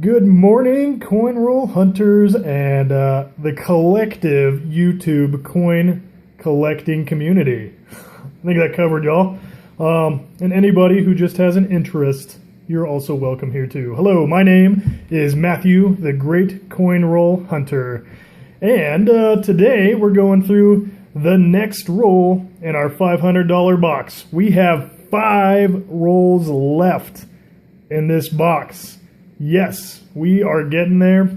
Good morning, coin roll hunters and the collective YouTube coin collecting community. I think that covered y'all. And anybody who just has an interest, you're also welcome here too. Hello, my name is Matthew, the Great Coin Roll Hunter. And today we're going through the next roll in our $500 box. We have 5 rolls left in this box. Yes, we are getting there.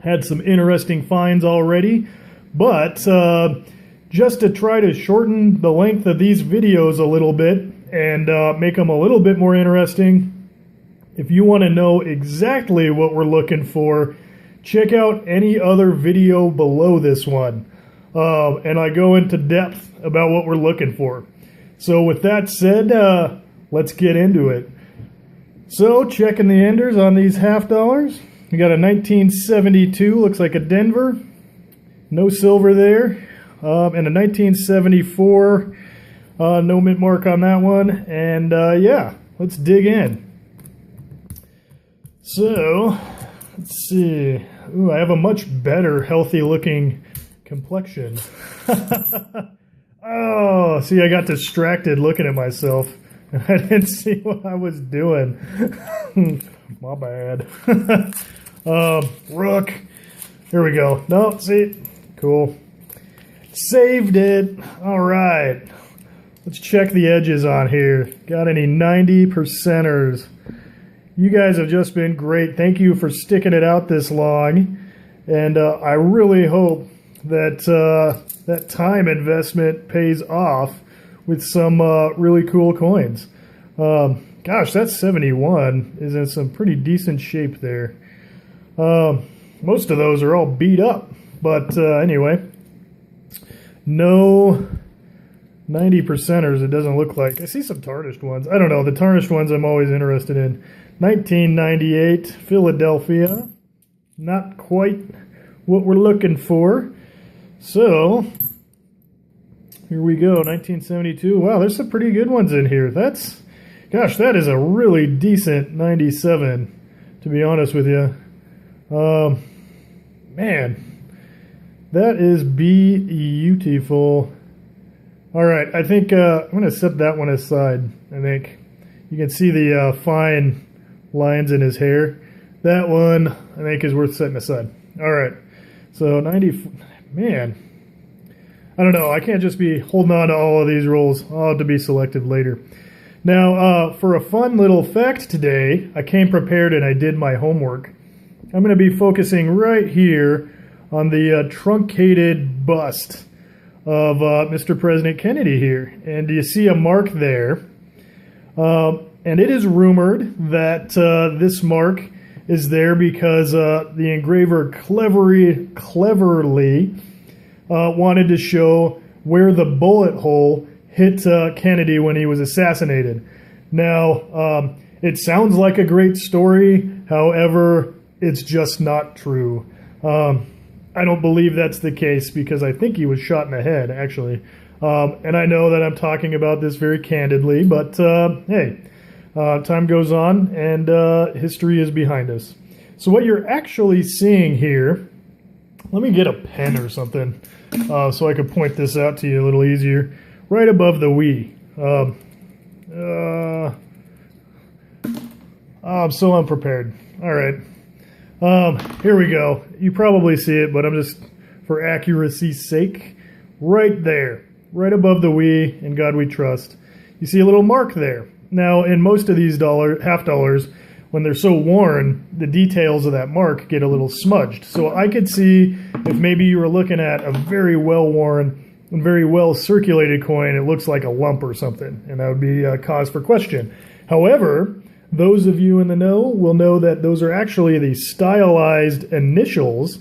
Had some interesting finds already, but just to try to shorten the length of these videos a little bit and make them a little bit more interesting, if you want to know exactly what we're looking for, check out any other video below this one. And I go into depth about what we're looking for. So with that said, let's get into it. So, checking the enders on these half dollars. We got a 1972, looks like a Denver. No silver there. And a 1974, no mint mark on that one. And yeah, let's dig in. So, let's see. Ooh, I have a much better, healthy looking complexion. Oh, see, I got distracted looking at myself. I didn't see what I was doing. My bad. Rook. Here we go. No, see? Cool. Saved it. All right. Let's check the edges on here. Got any 90%ers? You guys have just been great. Thank you for sticking it out this long. And I really hope that that time investment pays off with some really cool coins. Gosh, that 71 is in some pretty decent shape there. Most of those are all beat up, but anyway, no 90%ers it doesn't look like. I see some tarnished ones. I don't know, the tarnished ones I'm always interested in. 1998 Philadelphia, not quite what we're looking for. So here we go, 1972. Wow, there's some pretty good ones in here. Gosh, that is a really decent 97, to be honest with you. Man, that is beautiful. All right, I think I'm going to set that one aside, I think. You can see the fine lines in his hair. That one, I think, is worth setting aside. All right, so 90, man. I don't know, I can't just be holding on to all of these rolls. I'll have to be selective later. Now, for a fun little fact today, I came prepared and I did my homework. I'm going to be focusing right here on the truncated bust of Mr. President Kennedy here. And you see a mark there. And it is rumored that this mark is there because the engraver cleverly wanted to show where the bullet hole hit Kennedy when he was assassinated. Now, it sounds like a great story, however, it's just not true. I don't believe that's the case because I think he was shot in the head, actually. And I know that I'm talking about this very candidly, but hey, time goes on and history is behind us. So what you're actually seeing here, let me get a pen or something so I can point this out to you a little easier. Right above the we. I'm so unprepared. All right. Here we go. You probably see it, but I'm just, for accuracy's sake, right there. Right above the we, in God we trust. You see a little mark there. Now, in most of these half dollars, when they're so worn, the details of that mark get a little smudged. So I could see if maybe you were looking at a very well-worn and very well-circulated coin, it looks like a lump or something, and that would be a cause for question. However, those of you in the know will know that those are actually the stylized initials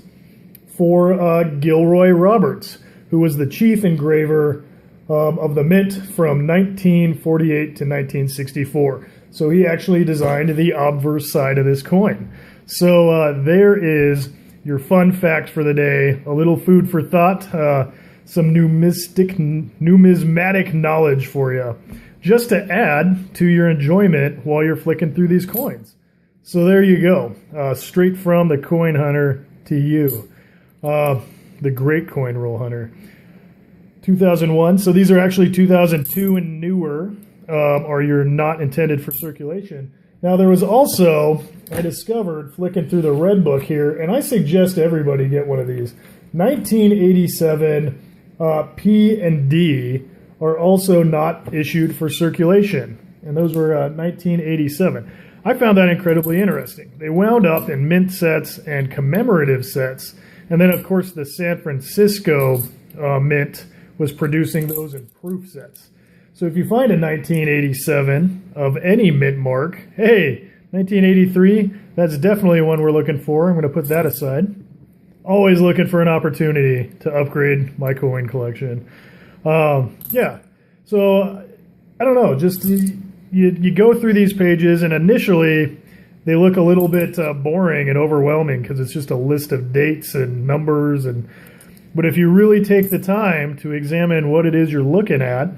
for Gilroy Roberts, who was the chief engraver of the mint from 1948 to 1964. So he actually designed the obverse side of this coin. So there is your fun fact for the day, a little food for thought, some numismatic knowledge for you, just to add to your enjoyment while you're flicking through these coins. So there you go. Straight from the coin hunter to you. The great coin roll hunter. 2001. So these are actually 2002 and newer, or you're not intended for circulation. Now there was also, I discovered flicking through the red book here, and I suggest everybody get one of these. 1987 P and D are also not issued for circulation, and those were 1987. I found that incredibly interesting. They wound up in mint sets and commemorative sets, and then of course the San Francisco Mint was producing those in proof sets. So if you find a 1987 of any mint mark, hey, 1983, that's definitely one we're looking for. I'm going to put that aside. Always looking for an opportunity to upgrade my coin collection. Yeah, so I don't know, just you go through these pages, and initially they look a little bit boring and overwhelming because it's just a list of dates and numbers. But if you really take the time to examine what it is you're looking at,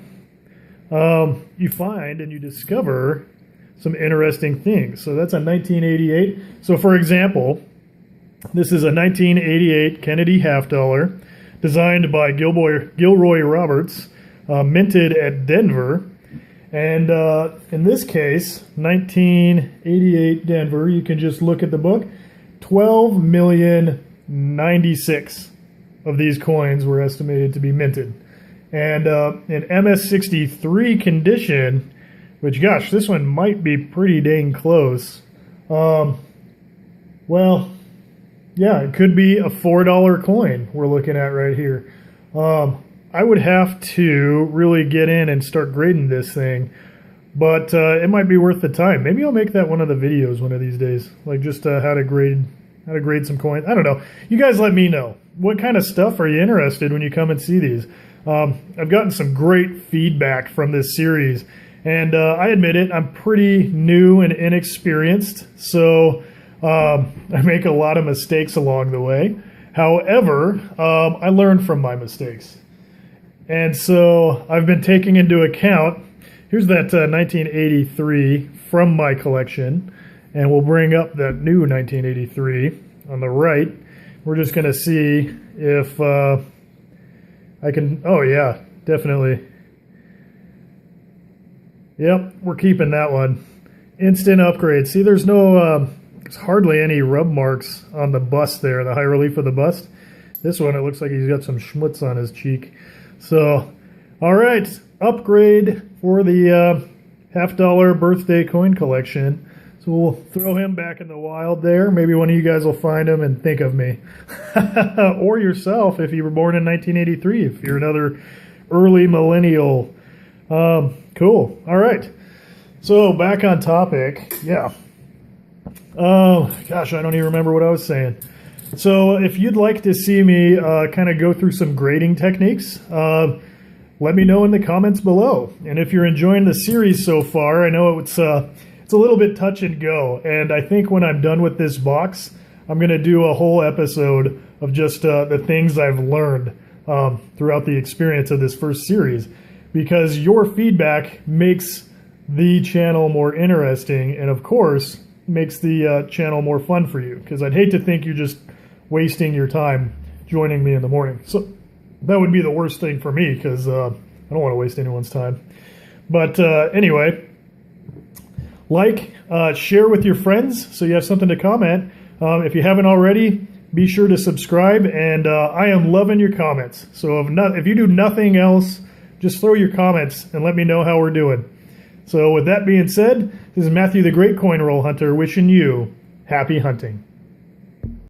you find and you discover some interesting things. So that's a 1988. So for example, this is a 1988 Kennedy half dollar designed by Gilroy Roberts, minted at Denver. And in this case, 1988 Denver, you can just look at the book, 12,096,000 of these coins were estimated to be minted. And in MS63 condition, which, gosh, this one might be pretty dang close. Well, yeah, it could be a $4 coin we're looking at right here. I would have to really get in and start grading this thing, but it might be worth the time. Maybe I'll make that one of the videos one of these days, like just how to grade some coins. I don't know. You guys let me know. What kind of stuff are you interested when you come and see these? I've gotten some great feedback from this series, and I admit it, I'm pretty new and inexperienced, so I make a lot of mistakes along the way. However, I learn from my mistakes. And so I've been taking into account, here's that 1983 from my collection, and we'll bring up that new 1983 on the right. We're just going to see if I can, oh yeah, definitely. Yep, we're keeping that one. Instant upgrade. See, there's hardly any rub marks on the bust there, the high relief of the bust. This one, it looks like he's got some schmutz on his cheek. So, all right, upgrade for the half-dollar birthday coin collection. So we'll throw him back in the wild there. Maybe one of you guys will find him and think of me. Or yourself if you were born in 1983, if you're another early millennial. Cool. All right. So back on topic. Yeah. Oh, gosh, I don't even remember what I was saying. So if you'd like to see me kind of go through some grading techniques, let me know in the comments below. And if you're enjoying the series so far, I know it's a little bit touch and go. And I think when I'm done with this box, I'm going to do a whole episode of just the things I've learned throughout the experience of this first series. Because your feedback makes the channel more interesting and, of course, makes the channel more fun for you. Because I'd hate to think you're just wasting your time joining me in the morning. So that would be the worst thing for me because I don't want to waste anyone's time. But anyway, share with your friends so you have something to comment. If you haven't already, be sure to subscribe. And I am loving your comments. So if you do nothing else, just throw your comments and let me know how we're doing. So with that being said, this is Matthew the Great Coin Roll Hunter wishing you happy hunting.